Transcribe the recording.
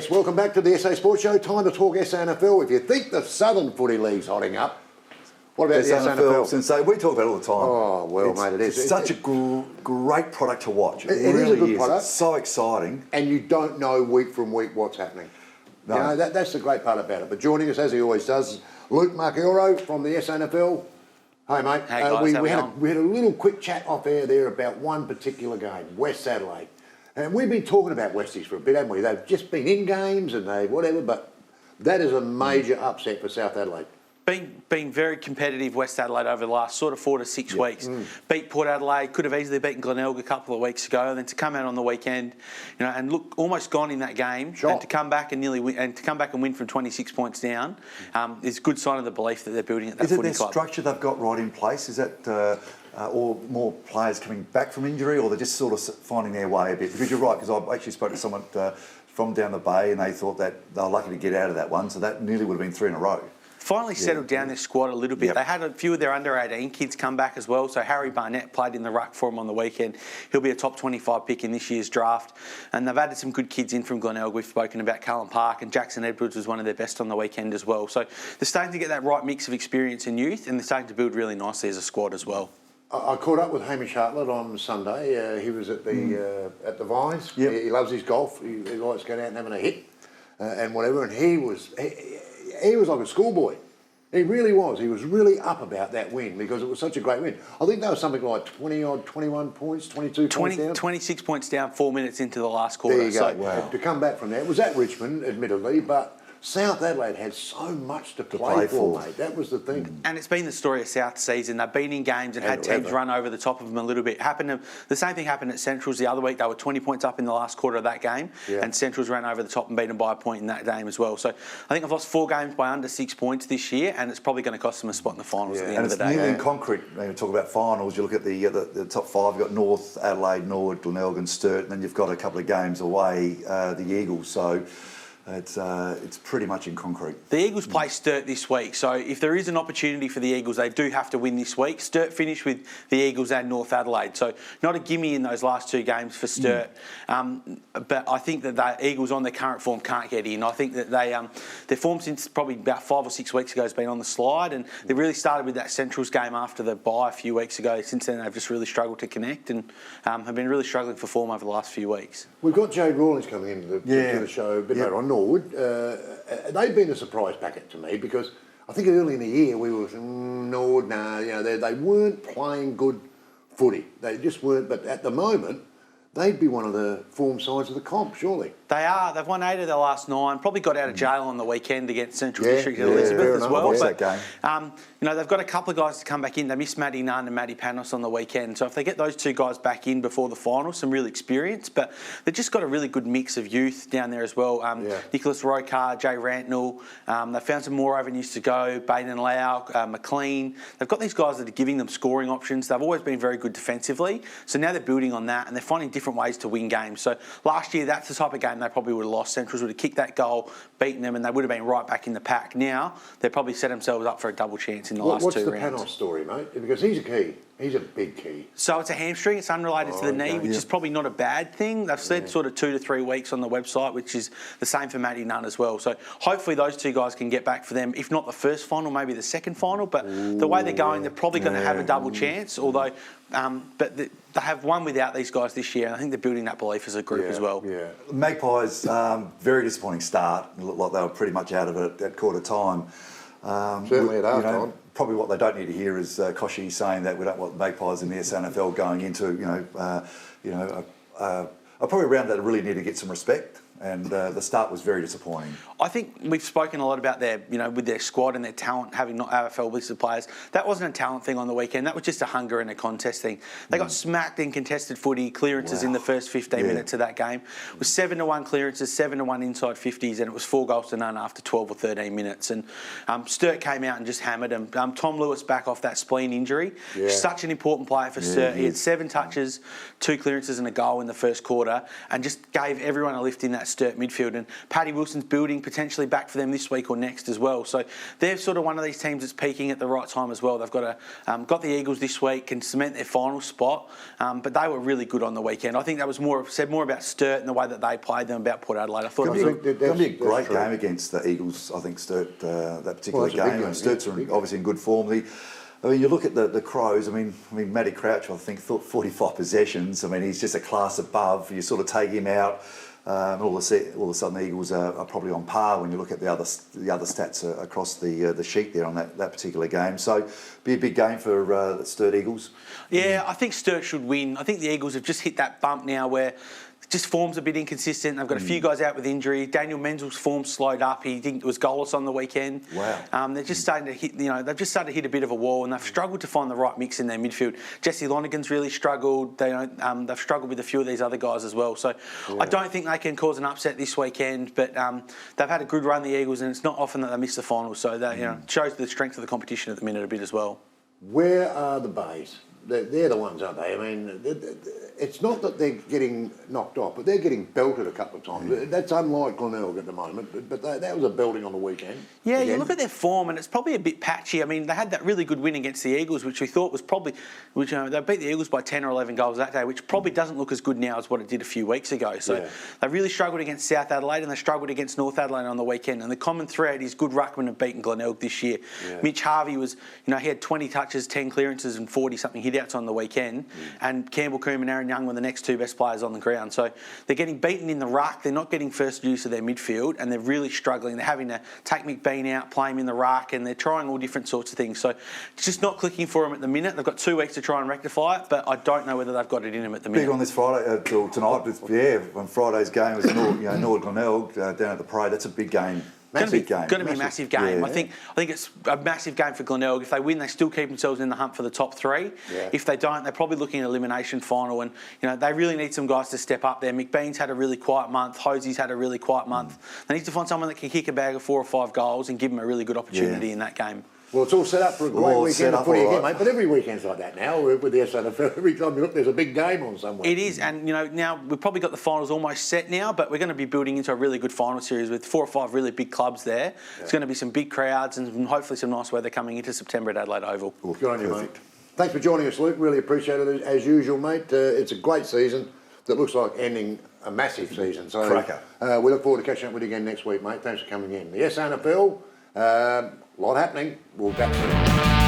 Yes, welcome back to the SA Sports Show. Time to talk SANFL. If you think the Southern Footy League's hotting up, what about the SANFL? We talk about it all the time. Oh, well, mate, it is. It's such a great product to watch. It really is a good product. It's so exciting. And you don't know week from week what's happening. No. You know, that's the great part about it. But joining us, as he always does, Luke Marchioro from the SANFL. Hi, mate. Hey, guys, we had a little quick chat off air there about one particular game, West Adelaide. And we've been talking about Westies for a bit, haven't we? They've just been in games and they whatever, but that is a major upset for South Adelaide. Been very competitive, West Adelaide, over the last sort of 4 to 6 weeks. Beat Port Adelaide, could have easily beaten Glenelg a couple of weeks ago, and then to come out on the weekend, you know, and look almost gone in that game, and to come back and nearly win, and to come back and win from 26 points down, is a good sign of the belief that they're building at that footy club. Is it their structure they've got right in place? Is that or more players coming back from injury, or they're just sort of finding their way a bit? Because you're right, because I actually spoke to someone from down the Bay, and they thought that they were lucky to get out of that one, so that nearly would have been 3 in a row. Finally settled down their squad a little bit. Yep. They had a few of their under-18 kids come back as well. So Harry Barnett played in the ruck for them on the weekend. He'll be a top 25 pick in this year's draft. And they've added some good kids in from Glenelg. We've spoken about Cullen Park, and Jackson Edwards was one of their best on the weekend as well. So they're starting to get that right mix of experience and youth, and they're starting to build really nicely as a squad as well. I caught up with Hamish Hartlett on Sunday. He was at the Vines. Yep. He loves his golf. He likes going out and having a hit and whatever. And he was like a schoolboy. He really was. He was really up about that win because it was such a great win. I think they were something like 20-odd, 21 points, 22 points down. 26 points down, 4 minutes into the last quarter. There you go. Wow. To come back from that, it was at Richmond, admittedly, but South Adelaide had so much to play for, mate. That was the thing. And it's been the story of South season. They've been in games and had teams run over the top of them a little bit. The same thing happened at Centrals the other week. They were 20 points up in the last quarter of that game, and Centrals ran over the top and beat them by a point in that game as well. So I think they've lost 4 games by under 6 points this year, and it's probably going to cost them a spot in the finals at the end of the day. And it's nearly in concrete. When you talk about finals, you look at the top 5. You've got North, Adelaide, Norwood, Glenelg and Sturt, and then you've got a couple of games away, the Eagles. So it's pretty much in concrete. The Eagles play Sturt this week, so if there is an opportunity for the Eagles, they do have to win this week. Sturt finished with the Eagles and North Adelaide, so not a gimme in those last 2 games for Sturt. But I think that the Eagles on their current form can't get in. I think that their form since probably about 5 or 6 weeks ago has been on the slide, and they really started with that Centrals game after the bye a few weeks ago. Since then, they've just really struggled to connect and have been really struggling for form over the last few weeks. We've got Jade Rawlings coming into the show a bit later on. Norwood, they've been a surprise packet to me because I think early in the year we were saying, Norwood, they weren't playing good footy. They just weren't. But at the moment, they'd be one of the form sides of the comp, surely. They are. They've won 8 of their last 9. Probably got out of jail on the weekend against Central District at Elizabeth as well. But that game. They've got a couple of guys to come back in. They missed Matty Nunn and Matty Panos on the weekend. So if they get those 2 guys back in before the final, some real experience. But they've just got a really good mix of youth down there as well. Nicholas Rokar, Jay Rantnell. They've found some more avenues to go. Baden Lau, McLean. They've got these guys that are giving them scoring options. They've always been very good defensively. So now they're building on that and they're finding different ways to win games. So last year, that's the type of game they probably would have lost. Centrals would have kicked that goal, beaten them, and they would have been right back in the pack. Now, they've probably set themselves up for a double chance in the last 2 rounds. What's the Panos story, mate? Because he's a key. He's a big key. So it's a hamstring. It's unrelated to the knee, which is probably not a bad thing. They've said sort of 2 to 3 weeks on the website, which is the same for Matty Nunn as well. So hopefully those 2 guys can get back for them, if not the first final, maybe the second final. But the way they're going, they're probably going to have a double chance, although... but they have won without these guys this year, and I think they're building that belief as a group as well. Yeah. Magpies, very disappointing start. It looked like they were pretty much out of it at quarter time. Certainly at half time. Probably what they don't need to hear is Koshi saying that we don't want Magpies in the SANFL going into, probably around that really need to get some respect. And the start was very disappointing. I think we've spoken a lot about their, with their squad and their talent, having not AFL listed players. That wasn't a talent thing on the weekend. That was just a hunger and a contest thing. They got smacked in contested footy clearances in the first 15 minutes of that game. It was 7-1 clearances, 7-1 inside 50s, and it was 4 goals to none after 12 or 13 minutes. And Sturt came out and just hammered them. Tom Lewis back off that spleen injury. Such an important player for Sturt. He had 7 touches, 2 clearances and a goal in the first quarter, and just gave everyone a lift in that Sturt midfield. And Paddy Wilson's building potentially back for them this week or next as well. So they're sort of one of these teams that's peaking at the right time as well. They've got the Eagles this week, can cement their final spot, but they were really good on the weekend. I think that was said more about Sturt and the way that they played than about Port Adelaide. I thought it's going to be a great game against the Eagles. I think Sturt, that particular game. Sturt's obviously in good form. I mean, you look at the Crows. I mean, Matty Crouch, I think, thought 45 possessions. I mean, he's just a class above. You sort of take him out, all of a sudden the Eagles are probably on par when you look at the other stats across the sheet there on that particular game. So, be a big game for the Sturt Eagles. Yeah, I think Sturt should win. I think the Eagles have just hit that bump now where just form's a bit inconsistent. They've got a few guys out with injury. Daniel Menzel's form slowed up. He was goalless on the weekend. Wow. They're just starting to hit. They've just started to hit a bit of a wall, and they've struggled to find the right mix in their midfield. Jesse Lonergan's really struggled. They've struggled with a few of these other guys as well. So I don't think they can cause an upset this weekend. But they've had a good run, the Eagles, and it's not often that they miss the finals. So that shows the strength of the competition at the minute a bit as well. Where are the Bays? They're the ones, aren't they? I mean, it's not that they're getting knocked off, but they're getting belted a couple of times. That's unlike Glenelg at the moment, but that was a belting on the weekend. Yeah, again. You look at their form, and it's probably a bit patchy. I mean, they had that really good win against the Eagles, which we thought was probably, they beat the Eagles by 10 or 11 goals that day, which probably doesn't look as good now as what it did a few weeks ago. So they really struggled against South Adelaide, and they struggled against North Adelaide on the weekend. And the common thread is good ruckmen have beaten Glenelg this year. Yeah. Mitch Harvey was, he had 20 touches, 10 clearances, and 40-something hit-outs on the weekend. And Campbell Coombe and Aaron Young were the next two best players on the ground. So they're getting beaten in the ruck. They're not getting first use of their midfield, and they're really struggling. They're having to take McBean out, play him in the ruck, and they're trying all different sorts of things. So it's just not clicking for them at the minute. They've got 2 weeks to try and rectify it, but I don't know whether they've got it in them at the minute. Big on this Friday till tonight. On Friday's game was Nord Glenelg down at the Parade. That's a big game. Going to be a massive game. Yeah. I think it's a massive game for Glenelg. If they win, they still keep themselves in the hunt for the top 3. Yeah. If they don't, they're probably looking at elimination final. And they really need some guys to step up there. McBean's had a really quiet month. Hosey's had a really quiet month. They need to find someone that can kick a bag of 4 or 5 goals and give them a really good opportunity in that game. Well, it's all set up for a great weekend of footy again, mate. But every weekend's like that now with the SANFL. Every time you look, there's a big game on somewhere. It is, and now we've probably got the finals almost set now, but we're going to be building into a really good final series with 4 or 5 really big clubs there. Yeah. It's going to be some big crowds and hopefully some nice weather coming into September at Adelaide Oval. Well, good on you, mate. Thanks for joining us, Luke. Really appreciate it as usual, mate. It's a great season that looks like ending a massive season. So Cracker. We look forward to catching up with you again next week, mate. Thanks for coming in. The SANFL. A lot happening. We'll back soon.